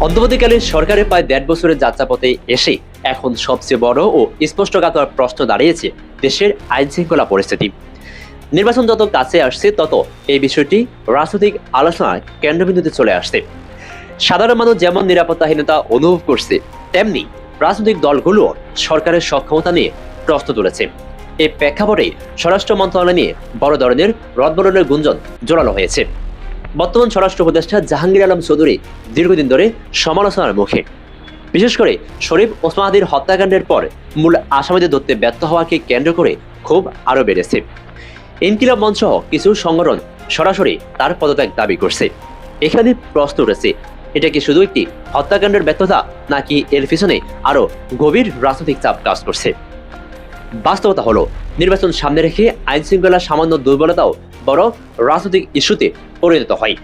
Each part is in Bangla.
অন্তর্বর্তীকালীন সরকারের প্রায় ১.৫ বছরের যাত্রাপথে এসে এখন সবচেয়ে বড় ও স্পষ্টকাতর প্রশ্ন দাঁড়িয়েছে দেশের আইন শৃঙ্খলা পরিস্থিতি। নির্বাচন যত কাছে আসছে তত এই বিষয়টি রাজনৈতিক আলোচনার কেন্দ্রবিন্দুতে চলে আসছে। সাধারণ মানুষ যেমন নিরাপত্তাহীনতা অনুভব করছে, তেমনি রাজনৈতিক দলগুলো সরকারের সক্ষমতা নিয়ে প্রশ্ন তুলেছে। এই প্রেক্ষাপটে স্বরাষ্ট্র মন্ত্রণালয় নিয়ে বড় ধরনের রদবদলের গুঞ্জন জোরালো হয়েছে। বর্তমান স্বরাষ্ট্র উপদেষ্টা জাহাঙ্গীর আলম চৌধুরী দীর্ঘদিন ধরে সমালোচনার মুখে। বিশেষ করে শরীফ ওসমান হাদির হত্যাকাণ্ডের পর মূল আসামিদের ধরতে ব্যর্থ হওয়াকে কেন্দ্র করে ক্ষোভ আরও বেড়েছে। ইনকিলাব মঞ্চ সহ কিছু সংগঠন সরাসরি তার পদত্যাগ দাবি করছে। এখানে প্রশ্ন উঠেছে, এটা কি শুধু একটি হত্যাকাণ্ডের ব্যর্থতা, নাকি এর পিছনে আরো গভীর রাজনৈতিক চাপ কাজ করছে? বাস্তবতা হলো, নির্বাচন সামনে রেখে আইন শৃঙ্খলা সামান্য দুর্বলতাও বড় রাজনৈতিক ইস্যুতে পরিণত হয়।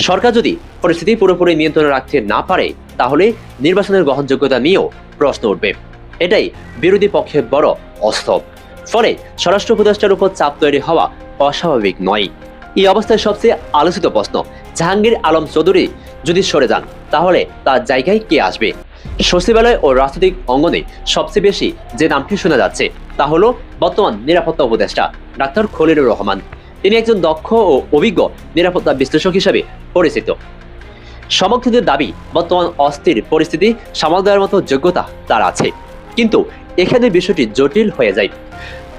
সরকার যদি পরিস্থিতি পুরোপুরি নিয়ন্ত্রণে রাখতে না পারে, তাহলে নির্বাচনের গ্রহণযোগ্যতা নিয়েও প্রশ্ন উঠবে। এটাই বিরোধী পক্ষের বড় অস্ত্র। ফলে স্বরাষ্ট্র উপদেষ্টার উপর চাপ তৈরি হওয়া অস্বাভাবিক নয়। এই অবস্থায় সবচেয়ে আলোচিত প্রশ্ন, জাহাঙ্গীর আলম চৌধুরী যদি সরে যান, তাহলে তার জায়গায় কে আসবে? সচিবালয় ও রাজনৈতিক অঙ্গনে সবচেয়ে বেশি যে নামটি শোনা যাচ্ছে তা হলো বর্তমান নিরাপত্তা উপদেষ্টা ডাক্তার খলিলুর রহমান। তিনি একজন দক্ষ ও অভিজ্ঞ নিরাপত্তা বিশ্লেষক হিসেবে পরিচিত। সমর্থকদের দাবি, বর্তমান অস্থির পরিস্থিতি সামাল দেওয়ার মতো যোগ্যতা তার আছে। কিন্তু এখানে বিষয়টি জটিল হয়ে যায়।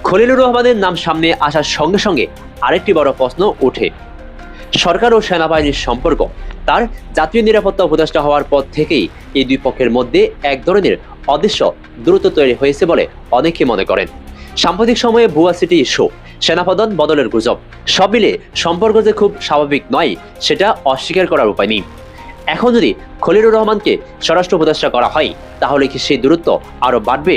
খলিলুর রহমানের নাম সামনে আসার সঙ্গে সঙ্গে আরেকটি বড় প্রশ্ন ওঠে, সরকার ও সেনাবাহিনীর সম্পর্ক। তার জাতীয় নিরাপত্তা উপদেষ্টা হওয়ার পর থেকেই এই দুই পক্ষের মধ্যে এক ধরনের অদৃশ্য দূরত্ব তৈরি হয়েছে বলে অনেকে মনে করেন। সাম্প্রতিক সময়ে ভুয়া সিটি ইস্যু, সেনাপ্রধান বদলের গুজব, সব মিলে সম্পর্ক যে খুব স্বাভাবিক নয়, সেটা অস্বীকার করার উপায় নেই। এখন যদি খলিলুর রহমানকে স্বরাষ্ট্র উপদেষ্টা করা হয়, তাহলে কি সেই দূরত্ব আরো বাড়বে?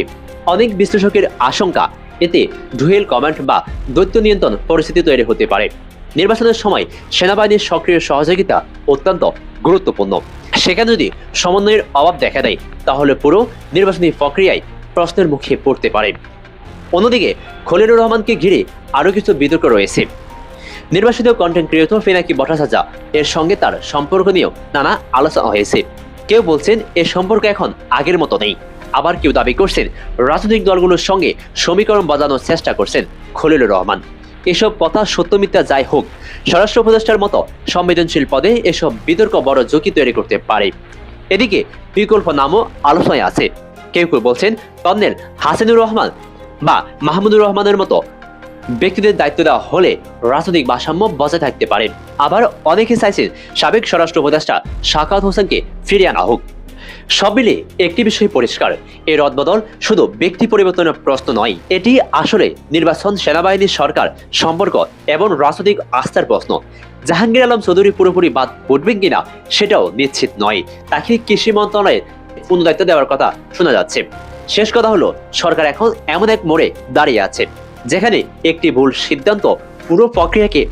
অনেক বিশ্লেষকের আশঙ্কা, এতে ডুয়েল কমান্ড বা দ্বৈত নিয়ন্ত্রণ পরিস্থিতি তৈরি হতে পারে। নির্বাচনের সময় সেনাবাহিনীর সক্রিয় সহযোগিতা অত্যন্ত গুরুত্বপূর্ণ। সেখানে যদি সমন্বয়ের অভাব দেখা দেয়, তাহলে পুরো নির্বাচনী প্রক্রিয়ায় প্রশ্নের মুখে পড়তে পারে। অন্যদিকে খলিলুর রহমানকে ঘিরে আরও কিছু বিতর্ক রয়েছে। নির্বাচিত কন্টেন্ট ক্রিয়েটর পিনাকি ভট্টাচার্য এর সঙ্গে তার সম্পর্ক নিয়েও নানা আলোচনা হয়েছে। কেউ বলছেন এর সম্পর্ক এখন আগের মতো নেই, আবার কেউ দাবি করছেন রাজনৈতিক দলগুলোর সঙ্গে সমীকরণ বাজানোর চেষ্টা করছেন খলিলুর রহমান। এসব কথা সত্য মিথ্যা যাই হোক, স্বরাষ্ট্র উপদেষ্টার মতো সংবেদনশীল পদে এসব বিতর্ক বড় ঝুঁকি তৈরি করতে পারে। এদিকে বিকল্প নামও আলোচনায় আছে। কেউ কেউ বলছেন কর্নেল হাসিনুর রহমান বা মাহমুদুর রহমানের মতো ব্যক্তিদের দায়িত্ব দেওয়া হলে রাজনৈতিক ভারসাম্য বজায় থাকতে পারে। আবার অনেকে চাইছেন সাবেক স্বরাষ্ট্র উপদেষ্টা সাখাওয়াত হোসেনকে ফিরিয়ে আনা হোক। সব মিলে একটি বিষয় পরিষ্কার, এই রদবদল শুধু ব্যক্তি পরিবর্তনের প্রশ্ন নয়, এটি আসলে নির্বাচন, সেনাবাহিনী, সরকার সম্পর্ক এবং রাজনৈতিক আস্থার প্রশ্ন। জাহাঙ্গীর আলম চৌধুরী পুরোপুরি বাদ পড়বেন কিনা সেটাও নিশ্চিত নয়। তাকে কৃষি মন্ত্রণালয়ে পূর্ণ দায়িত্ব দেওয়ার কথা শোনা যাচ্ছে। শেষ কথা হলো, সরকার এখন এমন এক মোড়ে দাঁড়িয়ে আছে যেখানে একটি ভুল সিদ্ধান্ত পুরো প্রক্রিয়াকে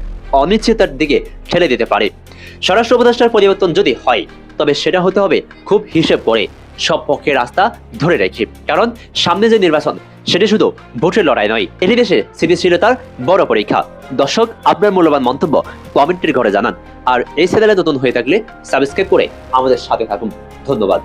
অনিশ্চয়তার দিকে ঠেলে দিতে পারে। স্বরাষ্ট্র উপদেষ্টার পরিবর্তন যদি হয়, তবে সেটা হতে হবে খুব হিসেব করে, সব পক্ষের রাস্তা ধরে রেখে। কারণ সামনে যে নির্বাচন, সেটি শুধু ভোটের লড়াই নয়, এটি দেশের স্থিতিশীলতার বড় পরীক্ষা। দর্শক, আপনার মূল্যবান মন্তব্য কমেন্টের ঘরে জানান। আর এই চ্যানেলে নতুন হয়ে থাকলে সাবস্ক্রাইব করে আমাদের সাথে থাকুন। ধন্যবাদ।